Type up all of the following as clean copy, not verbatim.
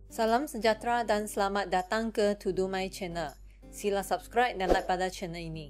Salam sejahtera dan selamat datang ke To Do My Channel. Sila subscribe dan like pada channel ini.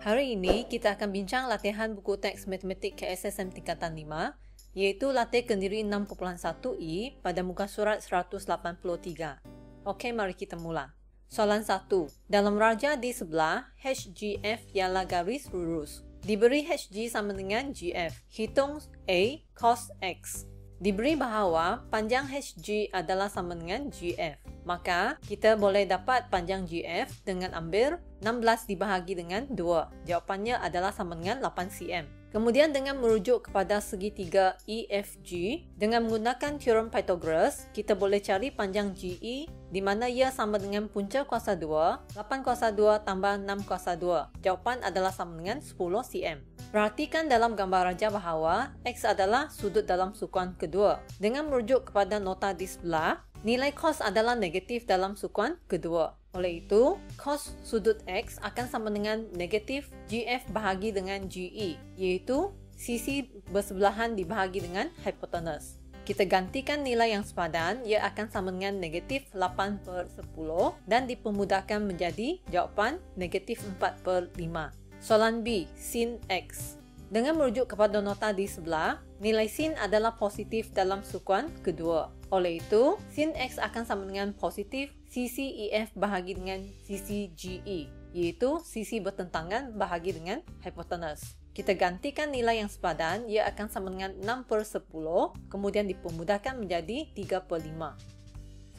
Hari ini kita akan bincang latihan buku teks matematik KSSM tingkatan 5, iaitu latih kendiri 6.1i pada muka surat 183. Okey, mari kita mula. Soalan 1. Dalam raja di sebelah, HGF ialah garis lurus. Diberi HG sama dengan GF. Hitung A cos X. Diberi bahawa panjang HG adalah sama dengan GF. Maka, kita boleh dapat panjang GF dengan ambil 16 dibahagi dengan 2. Jawapannya adalah sama dengan 8 cm. Kemudian dengan merujuk kepada segitiga EFG, dengan menggunakan teorem Pythagoras, kita boleh cari panjang GE di mana ia sama dengan punca kuasa 2, 8 kuasa 2 tambah 6 kuasa 2. Jawapan adalah sama dengan 10 cm. Perhatikan dalam gambar raja bahawa X adalah sudut dalam sukuan kedua. Dengan merujuk kepada nota di sebelah, nilai cos adalah negatif dalam sukuan kedua. Oleh itu, cos sudut X akan sama dengan negatif GF bahagi dengan GE, iaitu sisi bersebelahan dibahagi dengan hipotenus. Kita gantikan nilai yang sepadan, ia akan sama dengan negatif 8/10 dan dipermudahkan menjadi jawapan negatif 4/5. Soalan B, sin X. Dengan merujuk kepada nota di sebelah, nilai sin adalah positif dalam sukuan kedua. Oleh itu, sin X akan sama dengan positif sisi EF bahagi dengan sisi GE, iaitu sisi bertentangan bahagi dengan hipotenus. Kita gantikan nilai yang sepadan, ia akan sama dengan 6/10, kemudian dipermudahkan menjadi 3/5.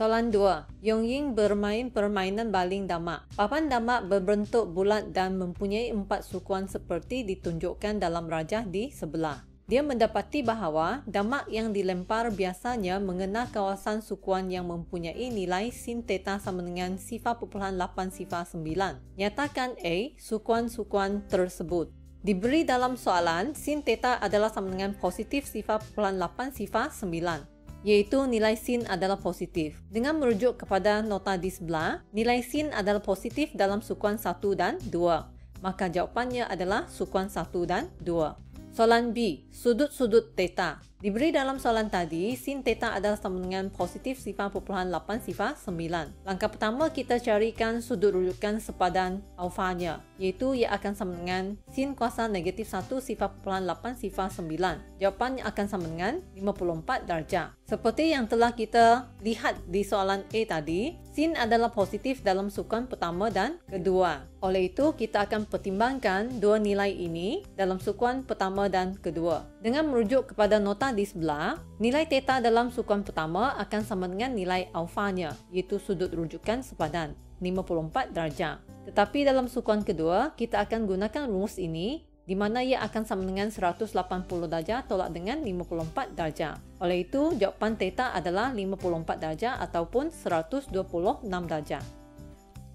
Soalan 2. Yongying bermain permainan baling damak. Papan damak berbentuk bulat dan mempunyai 4 sukuan seperti ditunjukkan dalam rajah di sebelah. Dia mendapati bahawa damak yang dilempar biasanya mengena kawasan sukuan yang mempunyai nilai sin theta sama dengan 0.8 sifar 9. Nyatakan A sukuan-sukuan tersebut. Diberi dalam soalan, sin theta adalah sama dengan positif 0.8 sifar 9. Iaitu nilai sin adalah positif. Dengan merujuk kepada nota di sebelah, nilai sin adalah positif dalam sukuan 1 dan 2. Maka jawapannya adalah sukuan 1 dan 2. Soalan B, sudut-sudut theta. Diberi dalam soalan tadi, sin theta adalah sama dengan positif 0.8 sifar 9. Langkah pertama kita carikan sudut rujukan sepadan alfanya, iaitu ia akan sama dengan sin kuasa negatif 1.8 sifar 9. Jawapannya akan sama dengan 54 darjah. Seperti yang telah kita lihat di soalan A tadi, sin adalah positif dalam sukuan pertama dan kedua. Oleh itu, kita akan pertimbangkan dua nilai ini dalam sukuan pertama dan kedua. Dengan merujuk kepada nota di sebelah, nilai theta dalam sukuan pertama akan sama dengan nilai alfanya, iaitu sudut rujukan sepadan, 54 darjah. Tetapi dalam sukuan kedua, kita akan gunakan rumus ini, di mana ia akan sama dengan 180 darjah tolak dengan 54 darjah. Oleh itu, jawapan theta adalah 54 darjah ataupun 126 darjah.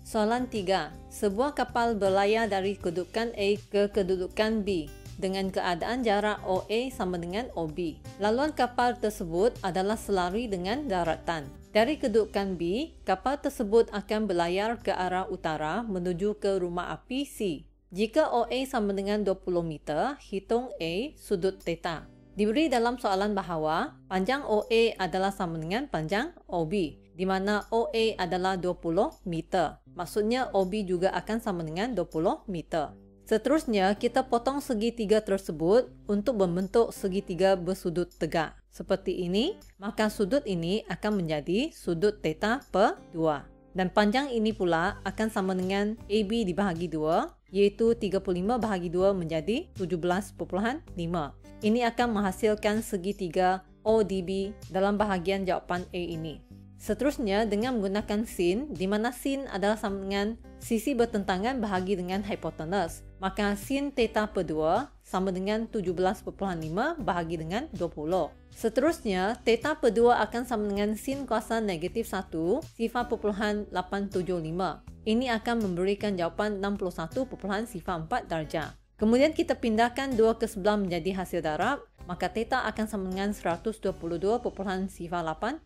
Soalan 3. Sebuah kapal berlayar dari kedudukan A ke kedudukan B dengan keadaan jarak OA sama dengan OB. Laluan kapal tersebut adalah selari dengan daratan. Dari kedudukan B, kapal tersebut akan berlayar ke arah utara menuju ke rumah api C. Jika OA sama dengan 20 meter, hitung A sudut theta. Diberi dalam soalan bahawa panjang OA adalah sama dengan panjang OB, di mana OA adalah 20 meter. Maksudnya OB juga akan sama dengan 20 meter. Seterusnya, kita potong segitiga tersebut untuk membentuk segitiga bersudut tegak. Seperti ini, maka sudut ini akan menjadi sudut theta per 2. Dan panjang ini pula akan sama dengan AB dibahagi 2, iaitu 35 bahagi 2 menjadi 17,5. Ini akan menghasilkan segitiga ODB dalam bahagian jawapan A ini. Seterusnya, dengan menggunakan sin, di mana sin adalah sama dengan sisi bertentangan bahagi dengan hipotenus, maka sin theta per 2 sama dengan 17,5 bahagi dengan 20. Seterusnya, theta per 2 akan sama dengan sin kuasa negatif 1 0.875. Ini akan memberikan jawapan 61,4 darjah. Kemudian kita pindahkan 2 ke sebelah menjadi hasil darab, maka theta akan sama dengan 122,8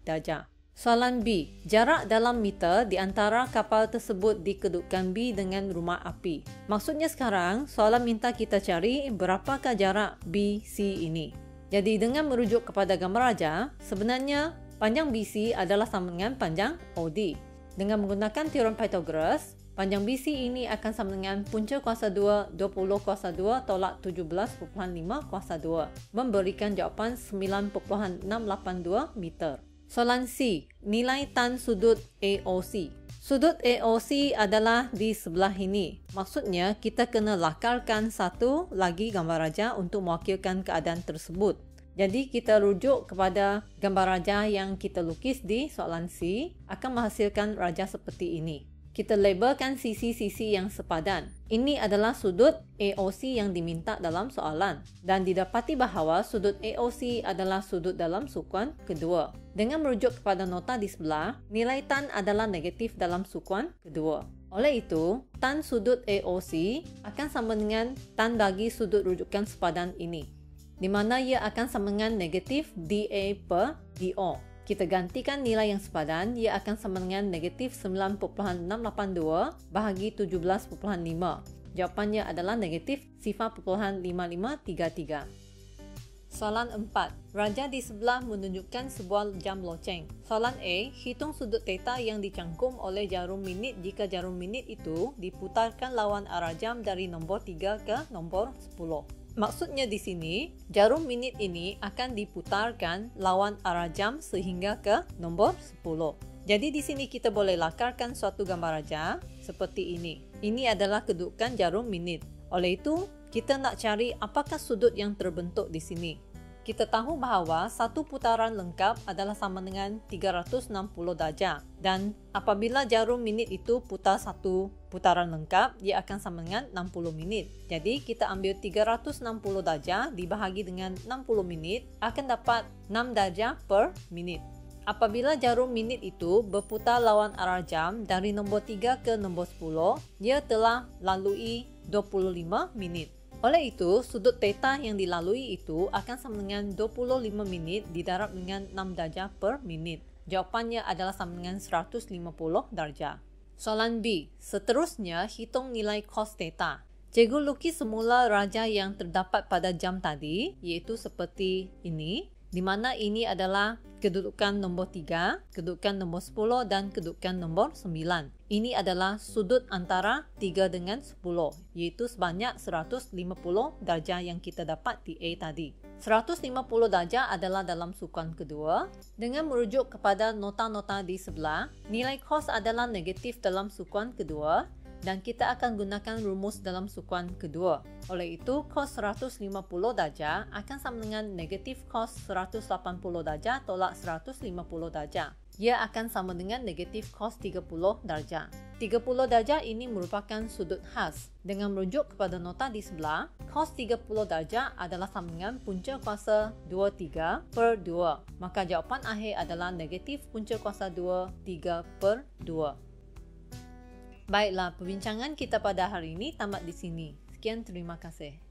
darjah. Soalan B. Jarak dalam meter di antara kapal tersebut di kedudukan B dengan rumah api. Maksudnya sekarang, soalan minta kita cari berapakah jarak B, C ini. Jadi dengan merujuk kepada gambar raja, sebenarnya panjang BC adalah sama dengan panjang OD. Dengan menggunakan teorem Pythagoras, panjang BC ini akan sama dengan punca kuasa 2, 20 kuasa 2 tolak 17.5 kuasa 2, memberikan jawapan 9.682 meter. Soalan C. Nilai tan sudut AOC. Sudut AOC adalah di sebelah ini. Maksudnya, kita kena lakarkan satu lagi gambar raja untuk mewakilkan keadaan tersebut. Jadi, kita rujuk kepada gambar raja yang kita lukis di soalan C akan menghasilkan raja seperti ini. Kita labelkan sisi-sisi yang sepadan. Ini adalah sudut AOC yang diminta dalam soalan. Dan didapati bahawa sudut AOC adalah sudut dalam sukuan kedua. Dengan merujuk kepada nota di sebelah, nilai tan adalah negatif dalam sukuan kedua. Oleh itu, tan sudut AOC akan sama dengan tan bagi sudut rujukan sepadan ini, di mana ia akan sama dengan negatif dA per dO. Kita gantikan nilai yang sepadan, ia akan sama dengan negatif 9.682 bahagi 17.5. Jawapannya adalah negatif 0.5533. Soalan 4. Raja di sebelah menunjukkan sebuah jam loceng. Soalan A. Hitung sudut theta yang dicangkum oleh jarum minit jika jarum minit itu diputarkan lawan arah jam dari nombor 3 ke nombor 10. Maksudnya di sini, jarum minit ini akan diputarkan lawan arah jam sehingga ke nombor 10. Jadi di sini kita boleh lakarkan suatu gambar raja seperti ini. Ini adalah kedudukan jarum minit. Oleh itu, kita nak cari apakah sudut yang terbentuk di sini. Kita tahu bahawa satu putaran lengkap adalah sama dengan 360 darjah. Dan apabila jarum minit itu putar satu putaran lengkap, ia akan sama dengan 60 minit. Jadi kita ambil 360 darjah dibahagi dengan 60 minit, akan dapat 6 darjah per minit. Apabila jarum minit itu berputar lawan arah jam dari nombor 3 ke nombor 10, ia telah lalui 25 minit. Oleh itu, sudut theta yang dilalui itu akan sama dengan 25 minit didarab dengan 6 darjah per minit. Jawapannya adalah sama dengan 150 darjah. Soalan B. Seterusnya, hitung nilai cos theta. Cikgu lukis semula raja yang terdapat pada jam tadi, iaitu seperti ini, di mana ini adalah kedudukan nombor 3, kedudukan nombor 10 dan kedudukan nombor 9. Ini adalah sudut antara 3 dengan 10, iaitu sebanyak 150 darjah yang kita dapat di A tadi. 150 darjah adalah dalam sukuan kedua. Dengan merujuk kepada nota-nota di sebelah, nilai cos adalah negatif dalam sukuan kedua dan kita akan gunakan rumus dalam sukuan kedua. Oleh itu, cos 150 darjah akan sama dengan negatif cos 180 darjah tolak 150 darjah. Ia akan sama dengan negatif cos 30 darjah. 30 darjah ini merupakan sudut khas. Dengan merujuk kepada nota di sebelah, cos 30 darjah adalah sama dengan punca kuasa 23 per 2. Maka jawapan akhir adalah negatif punca kuasa 2, 3 per 2. Baiklah, perbincangan kita pada hari ini tamat di sini. Sekian, terima kasih.